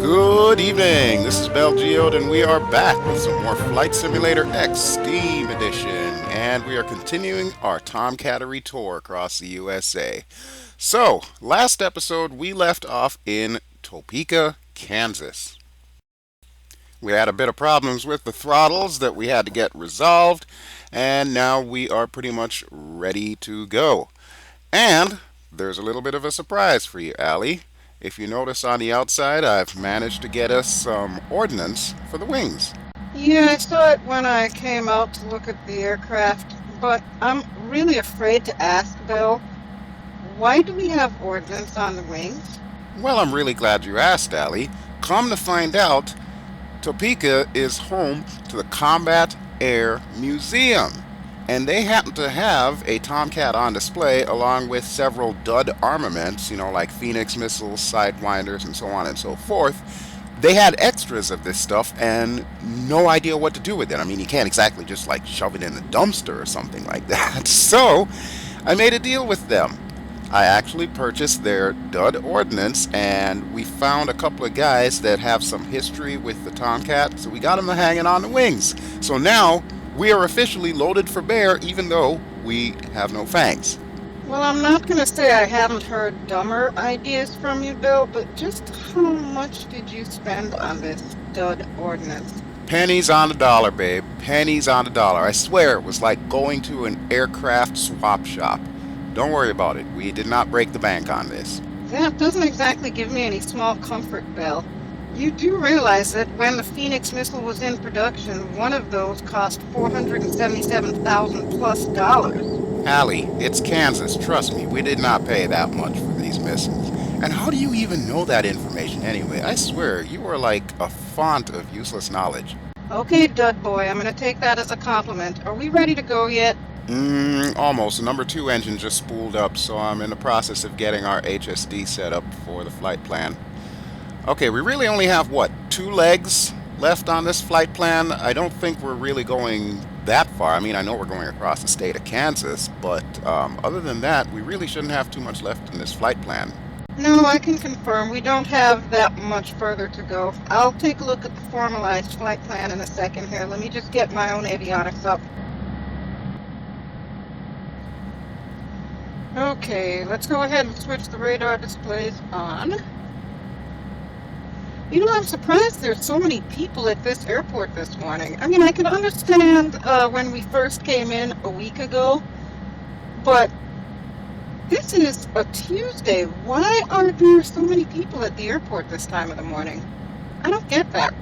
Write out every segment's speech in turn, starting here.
Good evening, this is BelGeode and we are back with some more Flight Simulator X Steam Edition, and we are continuing our Tomcattery tour across the USA. So, last episode we left off in Topeka, Kansas. We had a bit of problems with the throttles that we had to get resolved, and now we are pretty much ready to go. And there's a little bit of a surprise for you, Allie. If you notice on the outside, I've managed to get us some ordnance for the wings. Yeah, I saw it when I came out to look at the aircraft, but I'm really afraid to ask, Bill, why do we have ordnance on the wings? Well, I'm really glad you asked, Allie. Come to find out, Topeka is home to the Combat Air Museum. And they happen to have a Tomcat on display along with several dud armaments, like Phoenix missiles, Sidewinders, and so on and so forth. They had extras of this stuff and no idea what to do with it. I mean, you can't exactly just shove it in the dumpster or something like that. So I made a deal with them. I actually purchased their dud ordnance, and we found a couple of guys that have some history with the Tomcat, so we got them hanging on the wings. So now we are officially loaded for bear, even though we have no fangs. Well, I'm not going to say I haven't heard dumber ideas from you, Bill, but just how much did you spend on this dud ordnance? Pennies on the dollar, babe. Pennies on the dollar. I swear it was like going to an aircraft swap shop. Don't worry about it. We did not break the bank on this. That doesn't exactly give me any small comfort, Bill. You do realize that when the Phoenix missile was in production, one of those cost $477,000 plus dollars. Allie, it's Kansas. Trust me, we did not pay that much for these missiles. And how do you even know that information anyway? I swear, you are like a font of useless knowledge. Okay, Dud Boy, I'm going to take that as a compliment. Are we ready to go yet? Almost. The number 2 engine just spooled up, so I'm in the process of getting our HSD set up for the flight plan. Okay, we really only have, 2 legs left on this flight plan? I don't think we're really going that far. I mean, I know we're going across the state of Kansas, but other than that, we really shouldn't have too much left in this flight plan. No, I can confirm we don't have that much further to go. I'll take a look at the formalized flight plan in a second here. Let me just get my own avionics up. Okay, let's go ahead and switch the radar displays on. I'm surprised there's so many people at this airport this morning. I mean, I can understand when we first came in a week ago, but this is a Tuesday. Why are there so many people at the airport this time of the morning? I don't get that.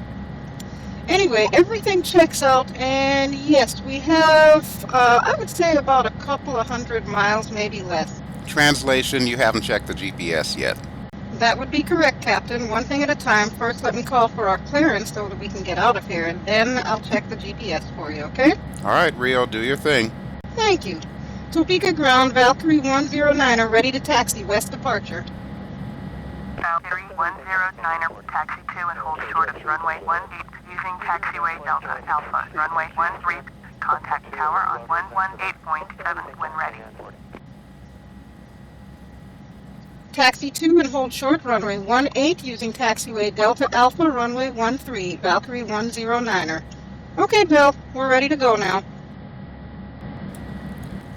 Anyway, everything checks out, and yes, we have, I would say about a couple of 100 miles, maybe less. Translation, you haven't checked the GPS yet. That would be correct, Captain. One thing at a time. First, let me call for our clearance so that we can get out of here, and then I'll check the GPS for you, okay? All right, Rio, do your thing. Thank you. Topeka ground, Valkyrie 109er, ready to taxi, west departure. Valkyrie 109er, taxi 2 and hold short of runway 18 using taxiway Delta Alpha, runway 13, contact tower on 118.7 when ready. Taxi 2 and hold short, runway 18 using taxiway Delta Alpha, runway 13, Valkyrie 109er. Okay, Bill, we're ready to go now.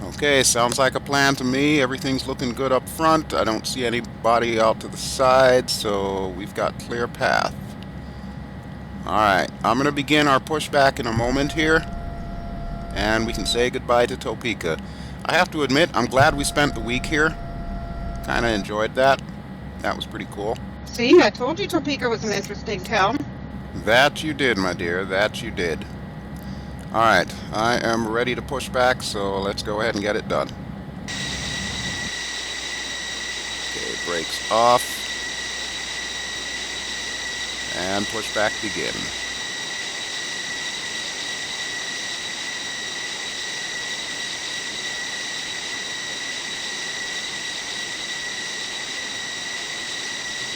Okay, sounds like a plan to me. Everything's looking good up front. I don't see anybody out to the side, so we've got clear path. Alright, I'm going to begin our pushback in a moment here, and we can say goodbye to Topeka. I have to admit, I'm glad we spent the week here. Kind of enjoyed that. That was pretty cool. See, I told you Topeka was an interesting town. That you did, my dear. That you did. Alright, I am ready to push back, so let's go ahead and get it done. Okay, brakes off. And pushback begin.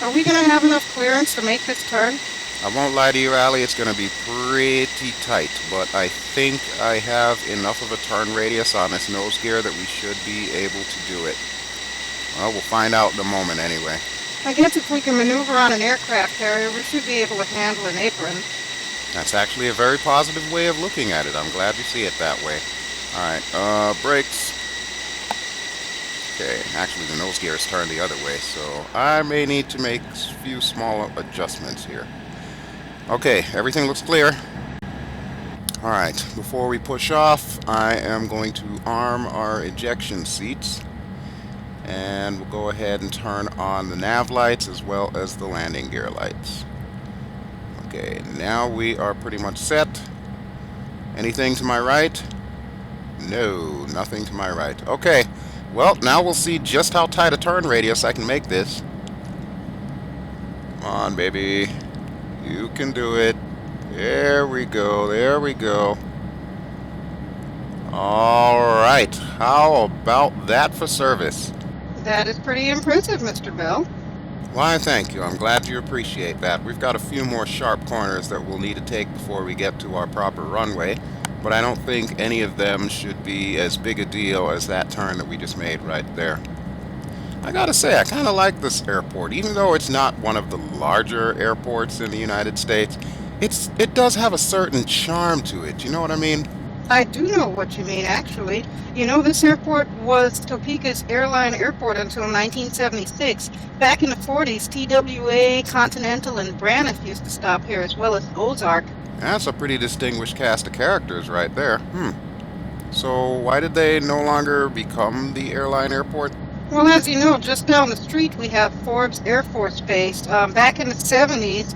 Are we going to have enough clearance to make this turn? I won't lie to you, Allie, it's going to be pretty tight, but I think I have enough of a turn radius on this nose gear that we should be able to do it. Well, we'll find out in a moment anyway. I guess if we can maneuver on an aircraft carrier, we should be able to handle an apron. That's actually a very positive way of looking at it. I'm glad you see it that way. Alright, brakes. Okay, actually the nose gear is turned the other way, so I may need to make a few small adjustments here. Okay, everything looks clear. Alright, before we push off, I am going to arm our ejection seats. And we'll go ahead and turn on the nav lights as well as the landing gear lights. Okay, now we are pretty much set. Anything to my right? No, nothing to my right. Okay, well, now we'll see just how tight a turn radius I can make this. Come on, baby. You can do it. There we go, there we go. Alright, how about that for service? That is pretty impressive, Mr. Bell. Why, thank you. I'm glad you appreciate that. We've got a few more sharp corners that we'll need to take before we get to our proper runway, but I don't think any of them should be as big a deal as that turn that we just made right there. I gotta say, I kind of like this airport. Even though it's not one of the larger airports in the United States, it does have a certain charm to it. You know what I mean? I do know what you mean, actually. You know, this airport was Topeka's airline airport until 1976. Back in the 40s, TWA, Continental, and Braniff used to stop here, as well as Ozark. That's a pretty distinguished cast of characters right there. So why did they no longer become the airline airport? Well, as you know, just down the street we have Forbes Air Force Base. Back in the 70s,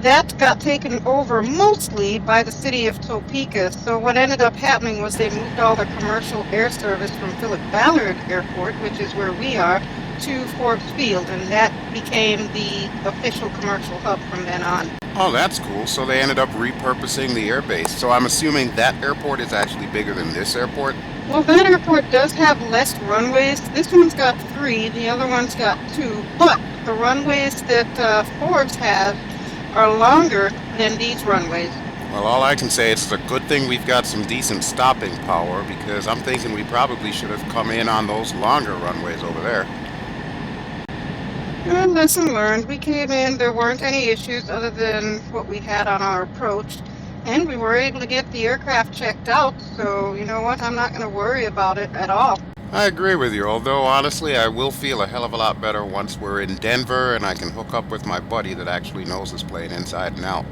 that got taken over mostly by the city of Topeka. So what ended up happening was they moved all their commercial air service from Philip Ballard Airport, which is where we are, to Forbes Field, and that became the official commercial hub from then on. Oh, that's cool. So they ended up repurposing the airbase. So I'm assuming that airport is actually bigger than this airport? Well, that airport does have less runways. This one's got 3, the other one's got 2, but the runways that Forbes has are longer than these runways. Well, all I can say is it's a good thing we've got some decent stopping power, because I'm thinking we probably should have come in on those longer runways over there. Well, lesson learned. We came in, there weren't any issues other than what we had on our approach, and we were able to get the aircraft checked out, so you know what, I'm not going to worry about it at all. I agree with you, although honestly I will feel a hell of a lot better once we're in Denver and I can hook up with my buddy that actually knows this plane inside and out.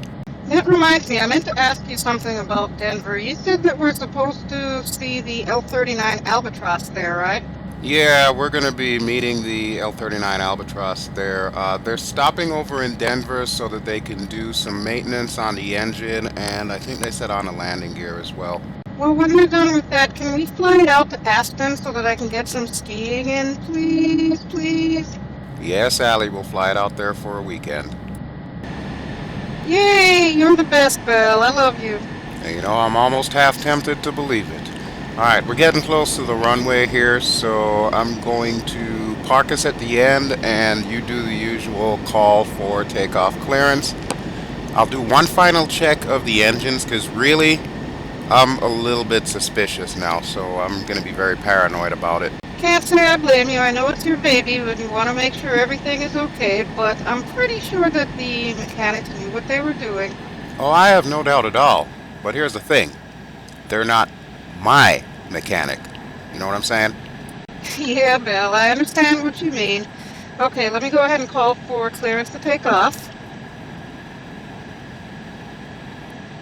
That reminds me, I meant to ask you something about Denver. You said that we're supposed to see the L-39 Albatross there, right? Yeah, we're going to be meeting the L-39 Albatross there. They're stopping over in Denver so that they can do some maintenance on the engine, and I think they said on the landing gear as well. Well, when we're done with that, can we fly it out to Aspen so that I can get some skiing in, please, please? Yes, Allie, we'll fly it out there for a weekend. Yay, you're the best, Belle. I love you. And, you know, I'm almost half tempted to believe it. Alright, we're getting close to the runway here, so I'm going to park us at the end, and you do the usual call for takeoff clearance. I'll do one final check of the engines, because really, I'm a little bit suspicious now, so I'm going to be very paranoid about it. Can't say I blame you. I know it's your baby and you want to make sure everything is okay, but I'm pretty sure that the mechanics knew what they were doing. Oh, I have no doubt at all. But here's the thing. They're not my mechanic. You know what I'm saying? Yeah, Belle, I understand what you mean. Okay, let me go ahead and call for clearance to take off.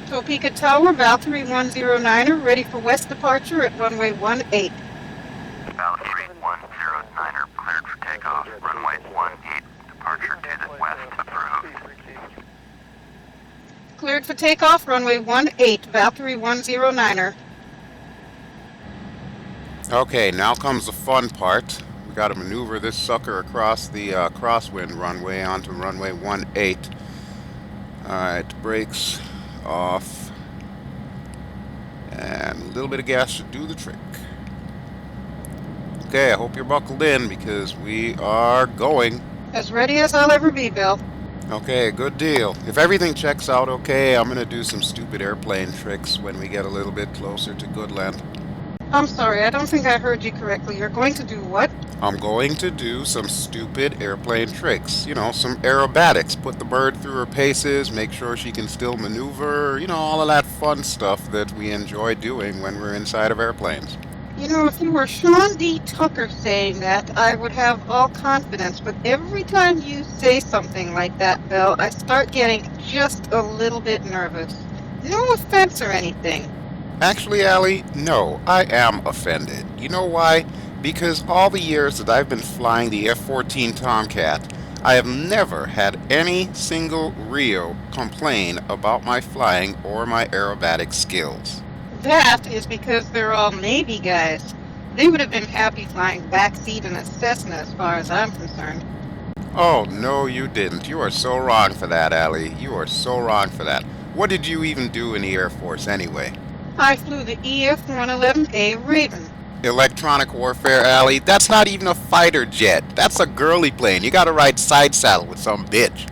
Topeka Tower, Valkyrie 109er, ready for west departure at runway 18. Valkyrie 109er cleared for takeoff. Runway 18, departure to the west approved. Cleared for takeoff, runway 18, Valkyrie 109er. Okay, now comes the fun part. We got to maneuver this sucker across the crosswind runway onto runway 18. Alright, brakes off. And a little bit of gas should do the trick. Okay, I hope you're buckled in because we are going. As ready as I'll ever be, Belle. Okay, good deal. If everything checks out okay, I'm going to do some stupid airplane tricks when we get a little bit closer to Goodland. I'm sorry, I don't think I heard you correctly. You're going to do what? I'm going to do some stupid airplane tricks. Some aerobatics. Put the bird through her paces, make sure she can still maneuver, all of that fun stuff that we enjoy doing when we're inside of airplanes. If you were Sean D. Tucker saying that, I would have all confidence. But every time you say something like that, Belle, I start getting just a little bit nervous. No offense or anything. Actually, Allie, no, I am offended. You know why? Because all the years that I've been flying the F-14 Tomcat, I have never had any single Rio complain about my flying or my aerobatic skills. That is because they're all Navy guys. They would have been happy flying backseat in a Cessna as far as I'm concerned. Oh, no, you didn't. You are so wrong for that, Allie. You are so wrong for that. What did you even do in the Air Force anyway? I flew the EF-111A Raven. Electronic warfare, Allie? That's not even a fighter jet. That's a girly plane. You gotta ride side saddle with some bitch.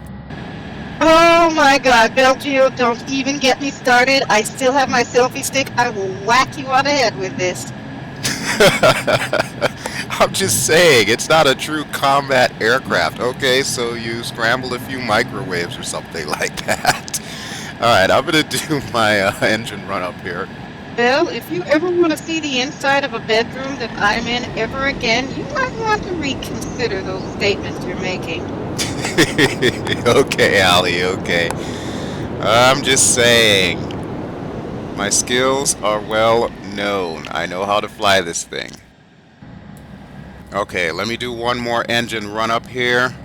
Oh my god, BelGeode, don't even get me started. I still have my selfie stick. I will whack you on the head with this. I'm just saying, it's not a true combat aircraft. Okay, so you scrambled a few microwaves or something like that. Alright, I'm gonna do my engine run up here. Belle, if you ever want to see the inside of a bedroom that I'm in ever again, you might want to reconsider those statements you're making. Okay, Allie, okay. I'm just saying. My skills are well known. I know how to fly this thing. Okay, let me do one more engine run up here.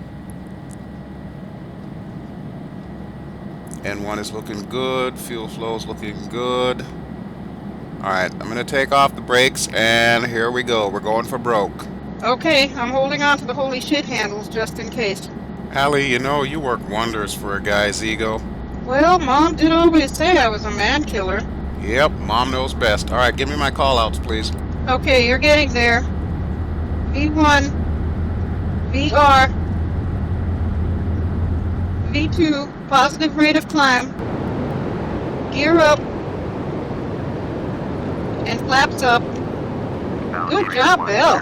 N1 is looking good. Fuel flow is looking good. Alright, I'm going to take off the brakes, and here we go. We're going for broke. Okay, I'm holding on to the holy shit handles just in case. Allie, you work wonders for a guy's ego. Well, Mom did always say I was a man killer. Yep, Mom knows best. Alright, give me my call-outs, please. Okay, you're getting there. V1, VR, V2, positive rate of climb, gear up, and flaps up. Good job, Belle.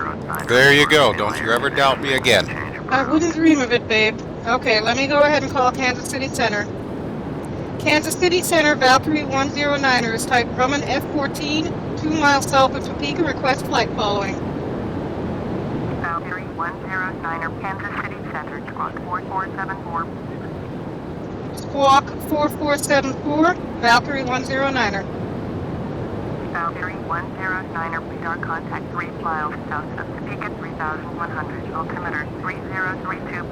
There you go. Don't you ever doubt me again. I wouldn't dream of it, babe. Okay, let me go ahead and call Kansas City Center. Kansas City Center, Valkyrie 109er is type Grumman F-14, 2 miles south of Topeka, request flight following. Valkyrie 109er, Kansas City Center, squawk 4474. Squawk 4474, Valkyrie 109er. Valkyrie 109er, radar contact 3 miles south of Topeka, 3100, altimeter 3032,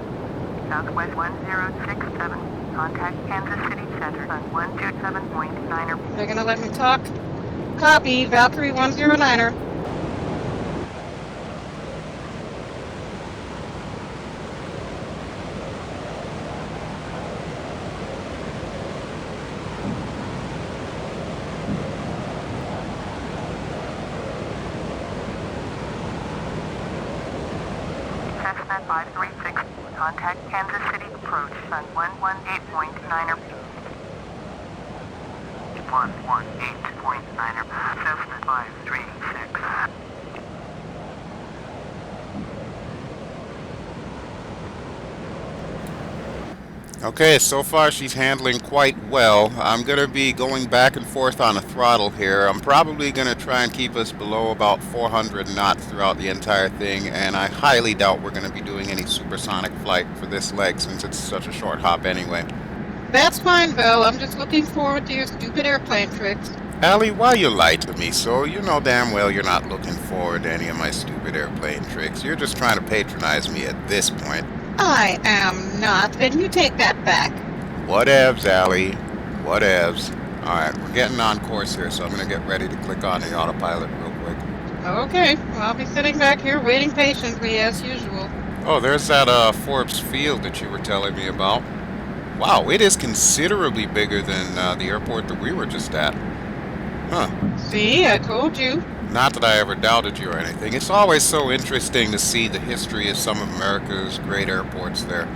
southwest 1067. Contact Kansas City Center on 127.9er. They're gonna let me talk. Copy, Valkyrie 109er. Cessna 536. Contact Kansas City approach on 118.9er. 118.9er. Cessna 536. Okay, so far she's handling quite well. I'm going to be going back and forth on the throttle here. I'm probably going to try and keep us below about 400 knots throughout the entire thing, and I highly doubt we're going to be doing any supersonic flight for this leg since it's such a short hop anyway. That's fine, Belle. I'm just looking forward to your stupid airplane tricks. Allie, why you lie to me so? You know damn well you're not looking forward to any of my stupid airplane tricks. You're just trying to patronize me at this point. I am not, and you take that back. Whatevs, Allie. Whatevs. Alright, we're getting on course here, so I'm going to get ready to click on the autopilot real quick. Okay, well, I'll be sitting back here waiting patiently as usual. Oh, there's that Forbes Field that you were telling me about. Wow, it is considerably bigger than the airport that we were just at. Huh. See, I told you. Not that I ever doubted you or anything. It's always so interesting to see the history of some of America's great airports there.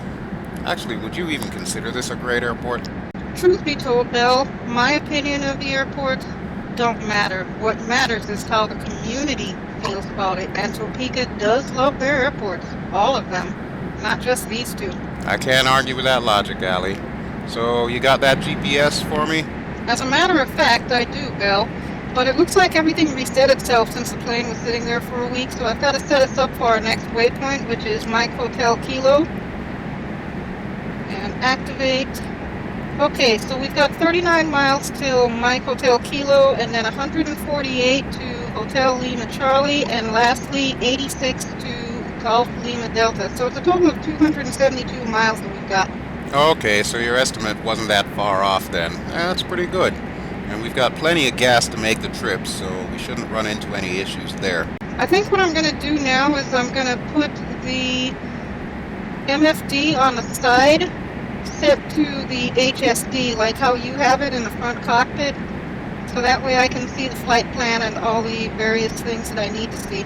Actually, would you even consider this a great airport? Truth be told, Belle, my opinion of the airport don't matter. What matters is how the community community feels about it. And Topeka does love their airports. All of them. Not just these two. I can't argue with that logic, Ally. So, you got that GPS for me? As a matter of fact, I do, Bel. But it looks like everything reset itself since the plane was sitting there for a week, so I've got to set us up for our next waypoint, which is Mike Hotel Kilo. And activate. Okay, so we've got 39 miles till Mike Hotel Kilo, and then 148 to Hotel Lima Charlie, and lastly 86 to Golf Lima Delta. So it's a total of 272 miles that we've got. Okay, so your estimate wasn't that far off then. That's pretty good. And we've got plenty of gas to make the trip, so we shouldn't run into any issues there. I think what I'm going to do now is I'm going to put the MFD on the side, set to the HSD, like how you have it in the front cockpit, so that way I can see the flight plan and all the various things that I need to see.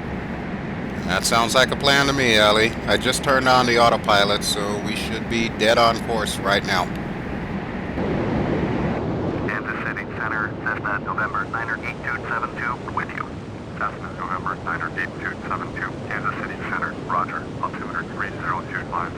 That sounds like a plan to me, Ally. I just turned on the autopilot, so we should be dead on course right now. Kansas City Center, Cessna November 9er 8272 with you. Cessna November 9er 8272, Kansas City Center, roger, altimeter 3025.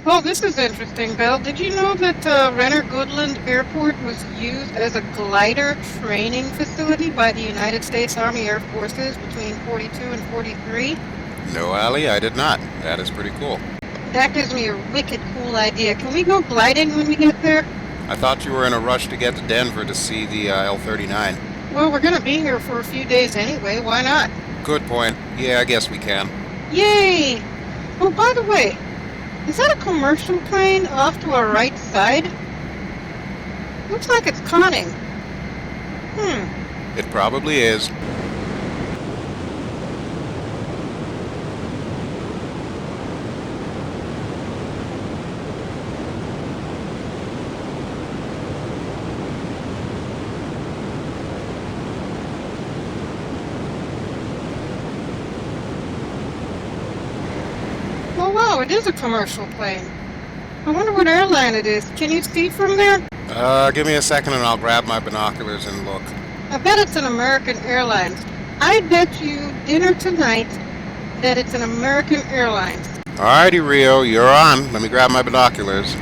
Oh, this is interesting, Bel. Did you know that Renner Goodland Airport was used as a glider training facility by the United States Army Air Forces between 42 and 43? No, Ally, I did not. That is pretty cool. That gives me a wicked cool idea. Can we go gliding when we get there? I thought you were in a rush to get to Denver to see the L-39. Well, we're going to be here for a few days anyway. Why not? Good point. Yeah, I guess we can. Yay! Oh, by the way, is that a commercial plane off to our right side? Looks like it's conning. It probably is. Oh, wow, it is a commercial plane. I wonder what airline it is. Can you see from there? Give me a second and I'll grab my binoculars and look. I bet it's an American Airlines. I bet you dinner tonight that it's an American Airlines. Alrighty, Rio, you're on. Let me grab my binoculars.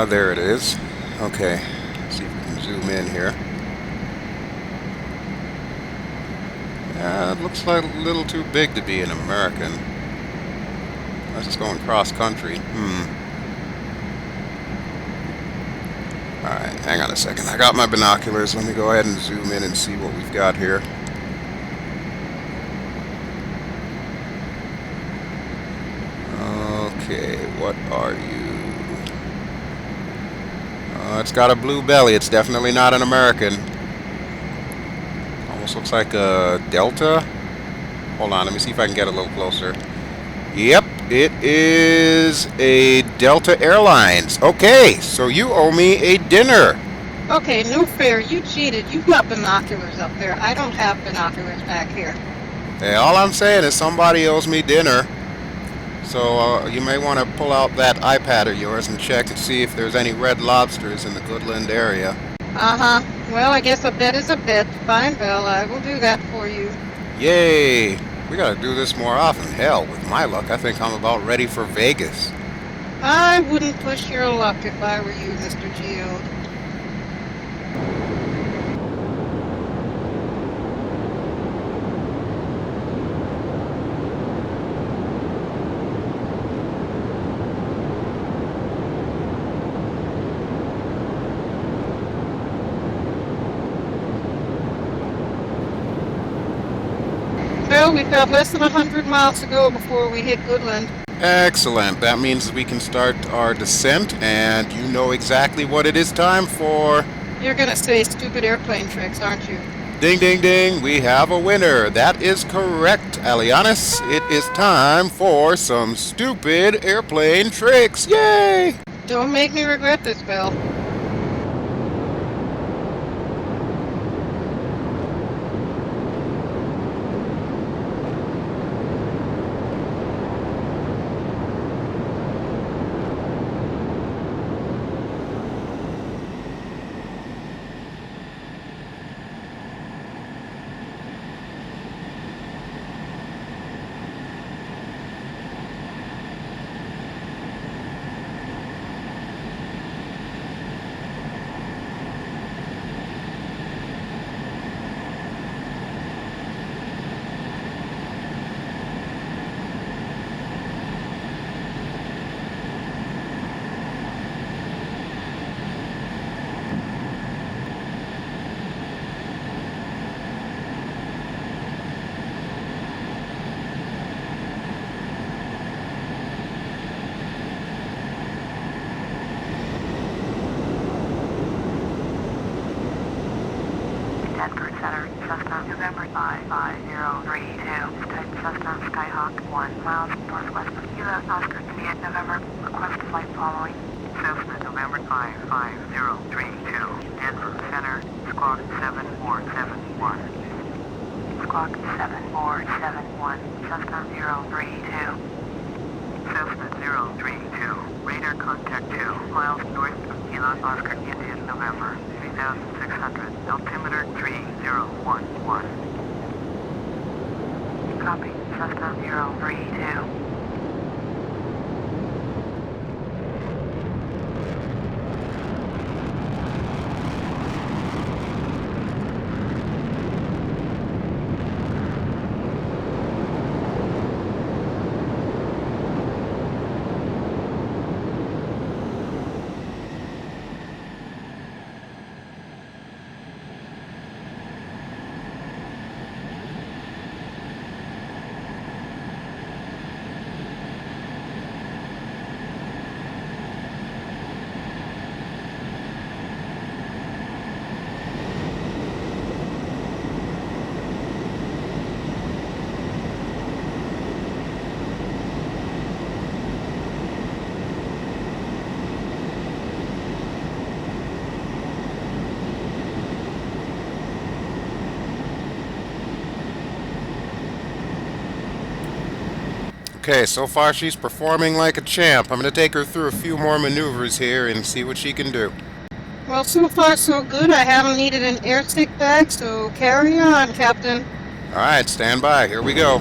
There it is. Okay, let's see if we can zoom in here. Yeah, it looks like a little too big to be an American. Unless it's going cross country. Alright, hang on a second. I got my binoculars. Let me go ahead and zoom in and see what we've got here. Okay, what are you? It's got a blue belly. It's definitely not an American. Almost looks like a Delta. Hold on, let me see if I can get a little closer. Yep, it is a Delta Airlines. Okay, so you owe me a dinner. Okay, no fair. You cheated. You've got binoculars up there. I don't have binoculars back here. Hey, all I'm saying is somebody owes me dinner. So you may want to pull out that iPad of yours and check and see if there's any red lobsters in the Goodland area. Uh-huh. Well, I guess a bet is a bet. Fine, Bel. I will do that for you. Yay! We gotta do this more often. Hell, with my luck, I think I'm about ready for Vegas. I wouldn't push your luck if I were you, Mr. Geode. we've got less than 100 miles to go before we hit Goodland. Excellent. That means we can start our descent, and you know exactly what it is time for. You're gonna say stupid airplane tricks, aren't you? Ding, ding, ding. We have a winner. That is correct, Alianis. It is time for some stupid airplane tricks. Yay! Don't make me regret this, Bel. Denver Center, Cessna, November 55032, type Cessna Skyhawk 1 miles northwest of Gila, Oscar, India, November, request flight following. Cessna, November 55032, Denver Center, Squawk 7471. Squawk 7471, Cessna 032. Cessna 032, radar contact 2, miles north of Gila, Oscar, India, November, 3600, altimeter 3011. Copy, Cessna 032. Okay, so far she's performing like a champ. I'm going to take her through a few more maneuvers here and see what she can do. Well, so far so good. I haven't needed an air stick back, so carry on, Captain. All right, stand by. Here we go.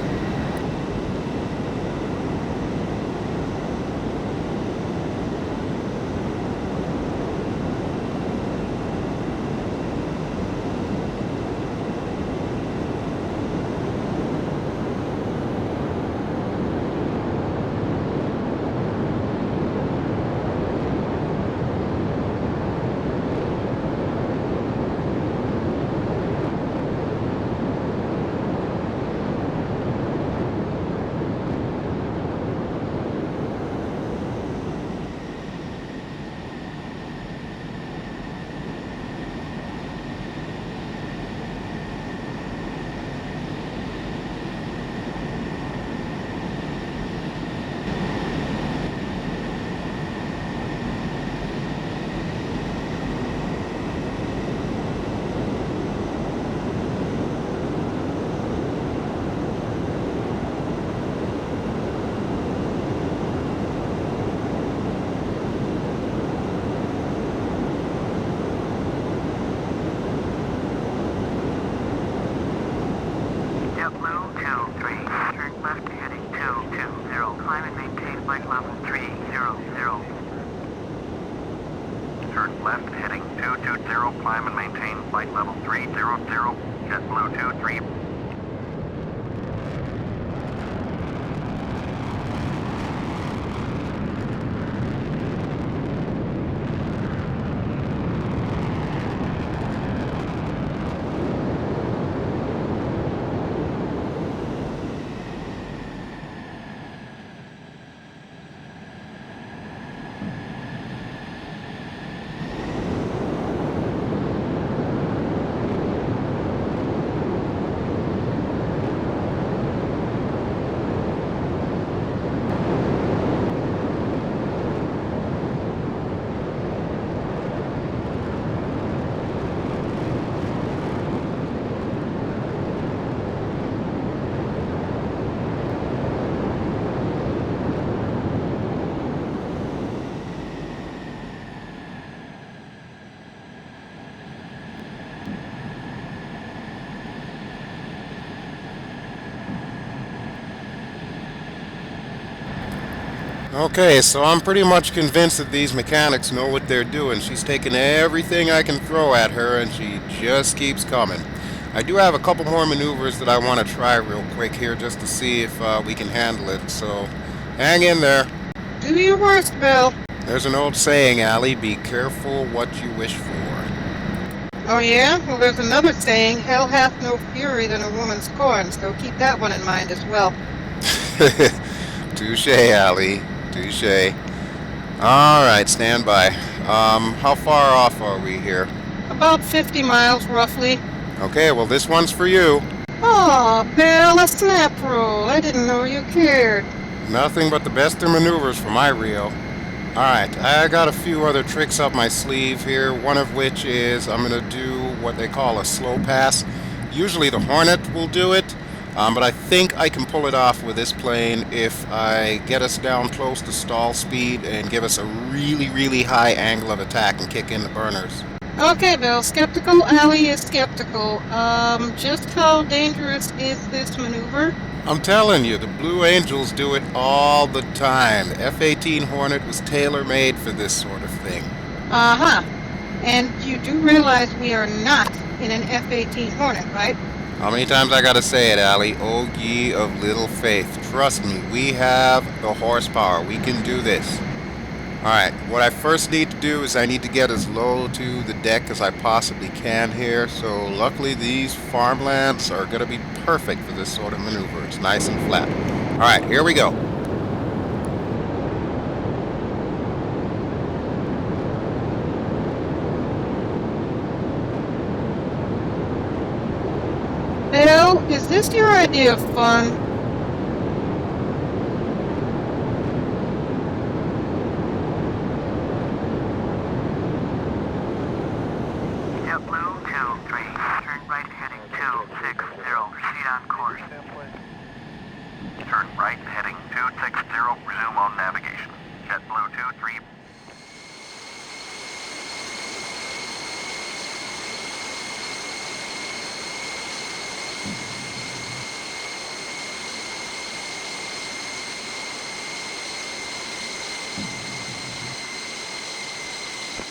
Turn left heading 220, climb and maintain flight level 300, JetBlue 23. Okay, so I'm pretty much convinced that these mechanics know what they're doing. She's taking everything I can throw at her, and she just keeps coming. I do have a couple more maneuvers that I want to try real quick here just to see if we can handle it, so hang in there. Do your worst, Bel. There's an old saying, Allie, be careful what you wish for. Oh yeah? Well, there's another saying, hell hath no fury than a woman's scorn, so keep that one in mind as well. Touche, Allie. Touche. Alright, stand by. How far off are we here? About 50 miles, roughly. Okay, well, this one's for you. Aw, Bel, a snap roll. I didn't know you cared. Nothing but the best of maneuvers for my reel. Alright, I got a few other tricks up my sleeve here, one of which is I'm going to do what they call a slow pass. Usually the Hornet will do it, but I think I can pull it off with this plane if I get us down close to stall speed and give us a really, really high angle of attack and kick in the burners. Okay, Bel, skeptical Ally is skeptical. Just how dangerous is this maneuver? I'm telling you, the Blue Angels do it all the time. The F-18 Hornet was tailor-made for this sort of thing. Uh-huh. And you do realize we are not in an F-18 Hornet, right? How many times I gotta say it, Allie? Oh, ye of little faith. Trust me, we have the horsepower. We can do this. Alright, what I first need to do is I need to get as low to the deck as I possibly can here. So luckily these farmlands are gonna be perfect for this sort of maneuver. It's nice and flat. Alright, here we go. Bel, is this your idea of fun? JetBlue 23, turn right heading 260, proceed on course. Turn right heading 260, resume on navigation. JetBlue 23.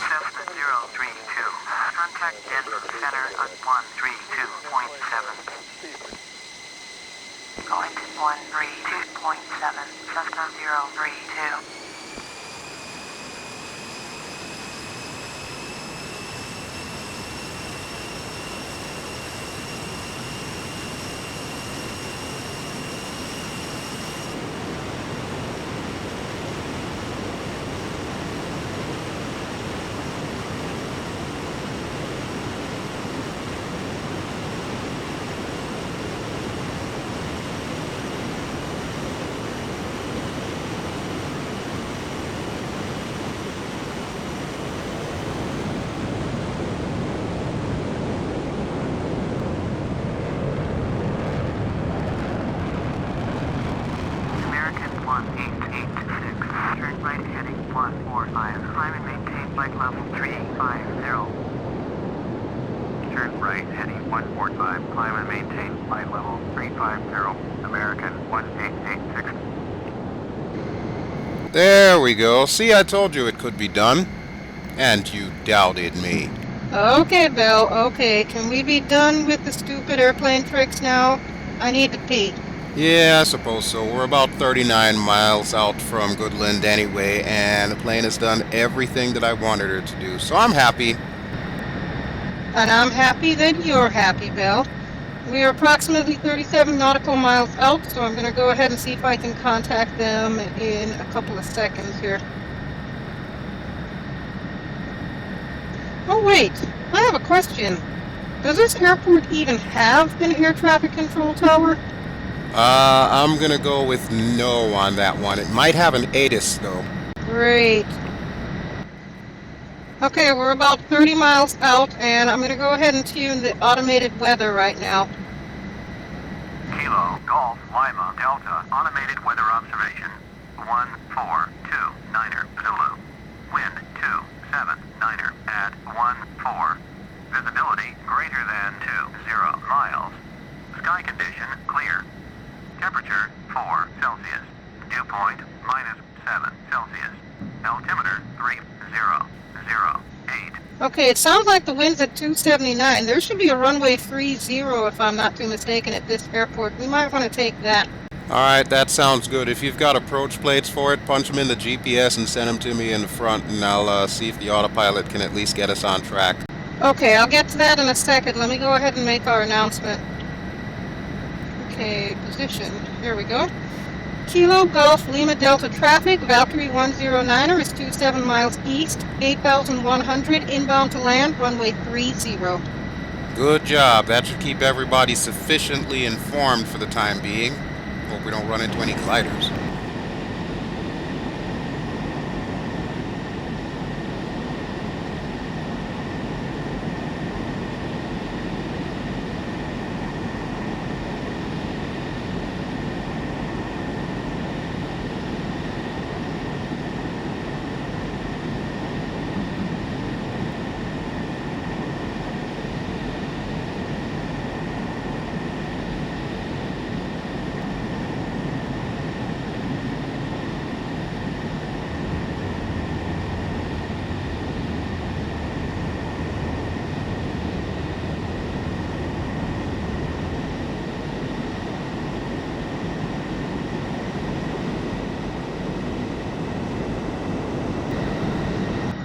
Cessna 032, contact Denver Center on 132.7. Going to 132.7, Cessna 032. American 1886, turn right heading 145, climb and maintain flight level 350. Turn right heading 145, climb and maintain flight level 350. American 1886. There we go. See, I told you it could be done. And you doubted me. Okay, Bel, okay. Can we be done with the stupid airplane tricks now? I need to pee. Yeah, I suppose so. We're about 39 miles out from Goodland anyway, and the plane has done everything that I wanted her to do. So I'm happy. And I'm happy that you're happy, Bel. We are approximately 37 nautical miles out, so I'm going to go ahead and see if I can contact them in a couple of seconds here. Oh, wait. I have a question. Does this airport even have an air traffic control tower? I'm gonna go with no on that one. It might have an ATIS, though. Great. Okay, we're about 30 miles out, and I'm going to go ahead and tune the automated weather right now. Kilo, Golf, Lima, Delta, automated weather observation. 142-9er, Zulu. Wind 279er at 14. Visibility greater than 20 miles. Sky condition clear. Temperature 4 Celsius. Dew point -7 Celsius. Altimeter 3008. Okay, it sounds like the wind's at 279. There should be a runway 30 if I'm not too mistaken at this airport. We might want to take that. Alright, that sounds good. If you've got approach plates for it, punch them in the GPS and send them to me in the front, and I'll see if the autopilot can at least get us on track. Okay, I'll get to that in a second. Let me go ahead and make our announcement. Okay, position. Here we go. Kilo Golf Lima Delta traffic, Valkyrie 109er is 27 miles east, 8,100 inbound to land, runway 30. Good job. That should keep everybody sufficiently informed for the time being. Hope we don't run into any gliders.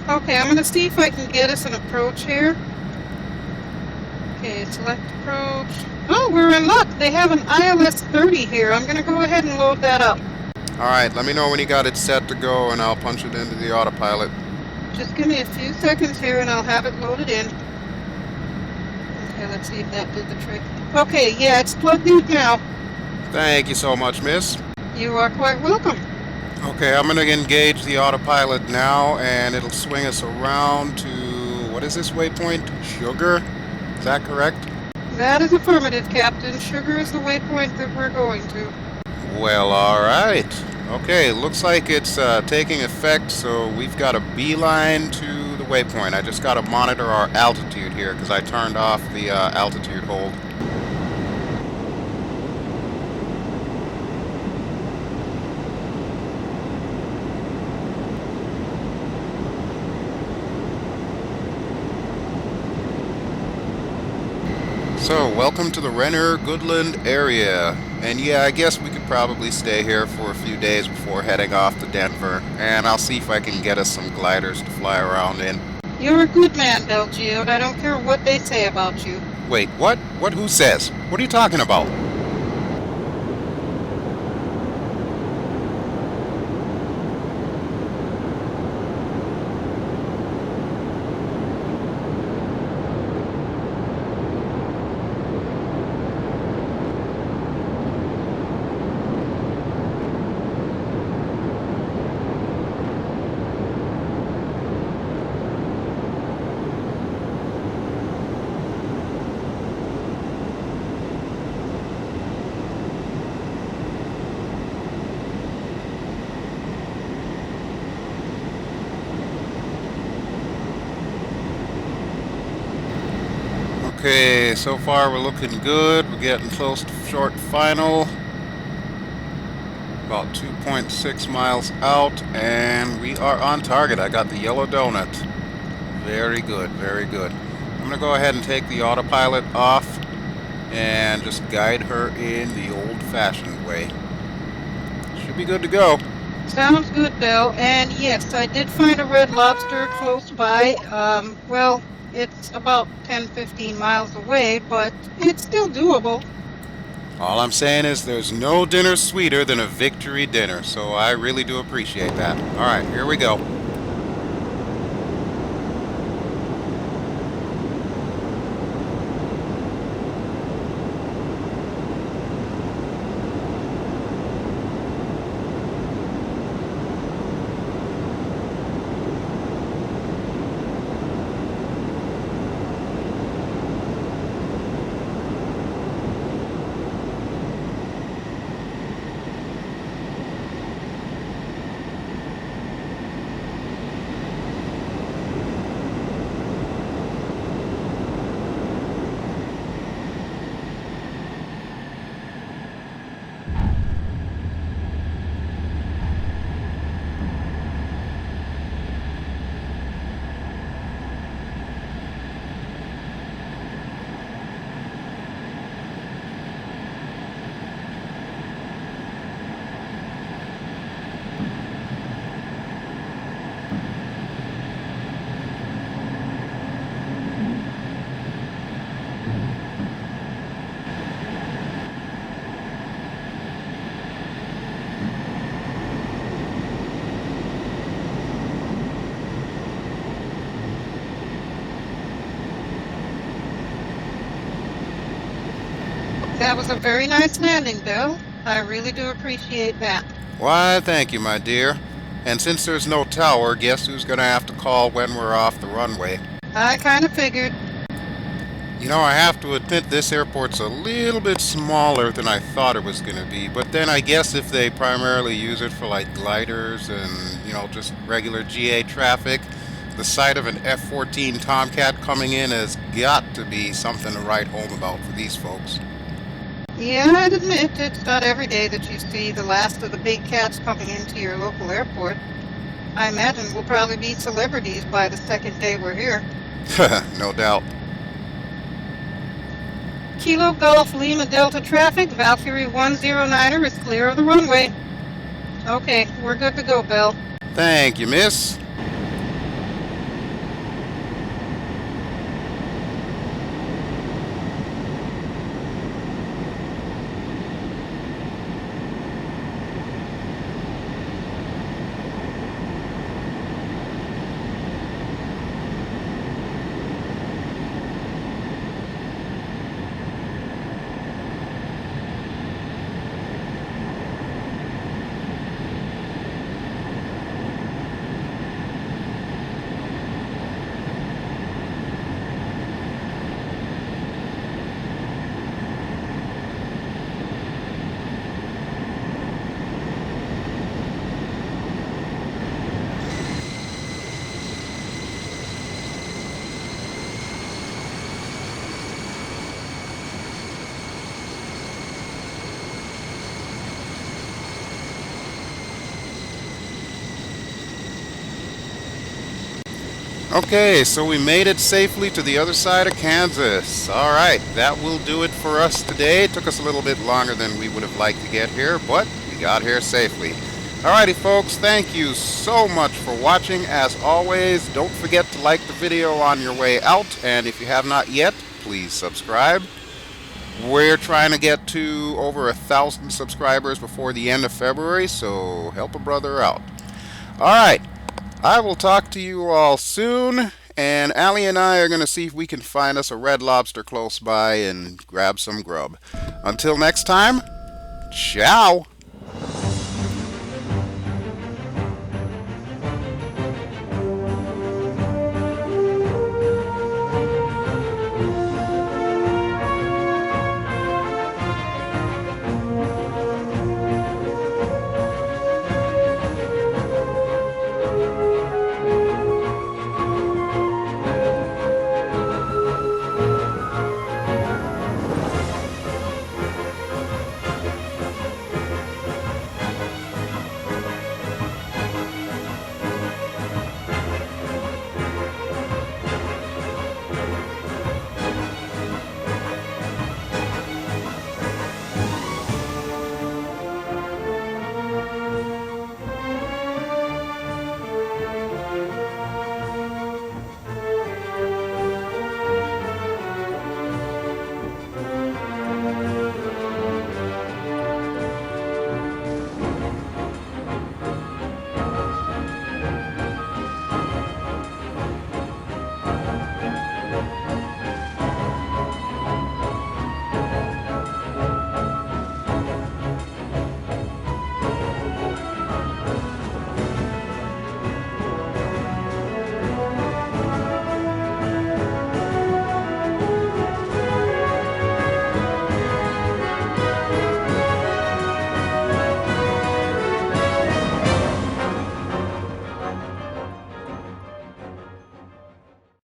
Okay, I'm going to see if I can get us an approach here. Okay, select approach. Oh, we're in luck. They have an ILS 30 here. I'm going to go ahead and load that up. Alright, let me know when you got it set to go and I'll punch it into the autopilot. Just give me a few seconds here and I'll have it loaded in. Okay, let's see if that did the trick. Okay, yeah, it's plugged in now. Thank you so much, miss. You are quite welcome. Okay, I'm going to engage the autopilot now, and it'll swing us around to, what is this waypoint? Sugar? Is that correct? That is affirmative, Captain. Sugar is the waypoint that we're going to. Well, alright. Okay, looks like it's taking effect, so we've got a beeline to the waypoint. I just got to monitor our altitude here, because I turned off the altitude hold. So, welcome to the Renner, Goodland area. And yeah, I guess we could probably stay here for a few days before heading off to Denver. And I'll see if I can get us some gliders to fly around in. You're a good man, BelGeode. I don't care what they say about you. Wait, what? What? Who says? What are you talking about? Okay, so far we're looking good. We're getting close to short final. About 2.6 miles out, and we are on target. I got the yellow donut. Very good, very good. I'm going to go ahead and take the autopilot off and just guide her in the old-fashioned way. Should be good to go. Sounds good, Belle. And yes, I did find a red lobster close by. Well, it's about 10-15 miles away, but it's still doable. All I'm saying is there's no dinner sweeter than a victory dinner, so I really do appreciate that. All right, here we go. That was a very nice landing, Bill. I really do appreciate that. Why, thank you, my dear. And since there's no tower, guess who's going to have to call when we're off the runway? I kind of figured. You know, I have to admit this airport's a little bit smaller than I thought it was going to be, but then I guess if they primarily use it for like gliders and, just regular GA traffic, the sight of an F-14 Tomcat coming in has got to be something to write home about for these folks. Yeah, I'd admit it's not every day that you see the last of the big cats coming into your local airport. I imagine we'll probably be celebrities by the second day we're here. No doubt. Kilo Golf Lima Delta traffic, Valkyrie 109er is clear of the runway. Okay, we're good to go, Bell. Thank you, miss. Okay, so we made it safely to the other side of Kansas. Alright, that will do it for us today. It took us a little bit longer than we would have liked to get here, but we got here safely. Alrighty folks, thank you so much for watching. As always, don't forget to like the video on your way out, and if you have not yet, please subscribe. We're trying to get to over 1,000 subscribers before the end of February, so help a brother out. Alright. I will talk to you all soon, and Ally and I are going to see if we can find us a Red Lobster close by and grab some grub. Until next time, ciao!